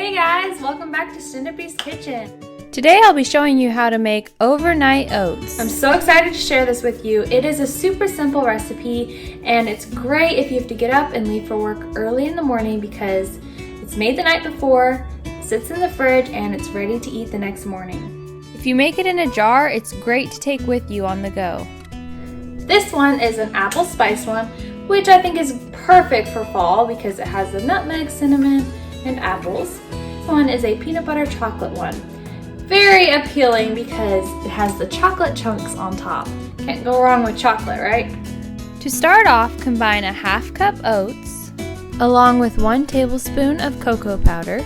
Hey guys, welcome back to Cinderby's Kitchen. Today I'll be showing you how to make overnight oats. I'm so excited to share this with you. It is a super simple recipe and it's great if you have to get up and leave for work early in the morning because it's made the night before, sits in the fridge, and it's ready to eat the next morning. If you make it in a jar, it's great to take with you on the go. This one is an apple spice one, which I think is perfect for fall because it has the nutmeg, cinnamon, and apples. This one is a peanut butter chocolate one. Very appealing because it has the chocolate chunks on top. Can't go wrong with chocolate, right? To start off, combine a half cup oats along with 1 tablespoon of cocoa powder,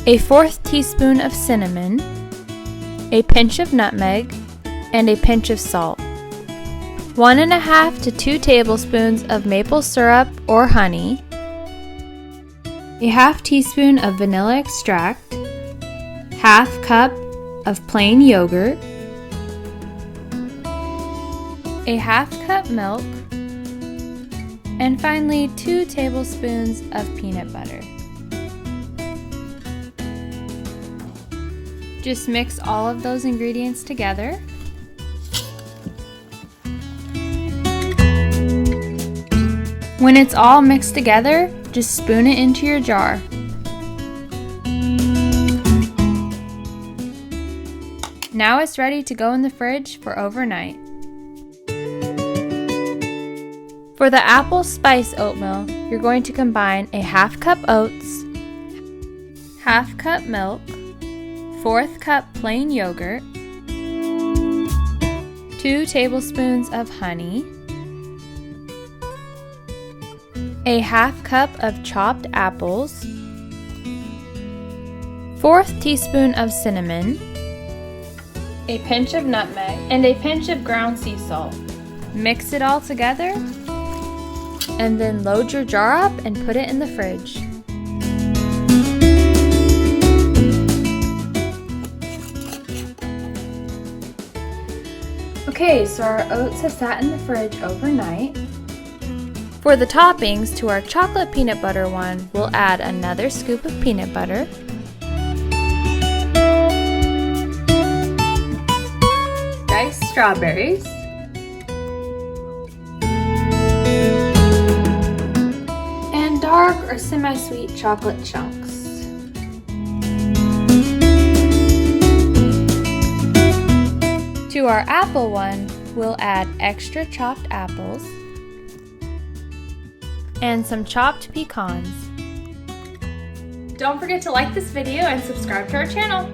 a 1/4 teaspoon of cinnamon, a pinch of nutmeg, and a pinch of salt. 1½ to 2 tablespoons of maple syrup or honey, a 1/2 teaspoon of vanilla extract, 1/2 cup of plain yogurt, a 1/2 cup milk, and finally 2 tablespoons of peanut butter. Just mix all of those ingredients together. When it's all mixed together, just spoon it into your jar. Now it's ready to go in the fridge for overnight. For the apple spice oatmeal, you're going to combine a 1/2 cup oats, 1/2 cup milk, 1/4 cup plain yogurt, 2 tablespoons of honey, a 1/2 cup of chopped apples, 1/4 teaspoon of cinnamon, a pinch of nutmeg, and a pinch of ground sea salt. Mix it all together and then load your jar up and put it in the fridge. Okay, so our oats have sat in the fridge overnight. For the toppings to our chocolate peanut butter one, we'll add another scoop of peanut butter, Diced strawberries, and dark or semi-sweet chocolate chunks. To our apple one, we'll add extra chopped apples and some chopped pecans. Don't forget to like this video and subscribe to our channel.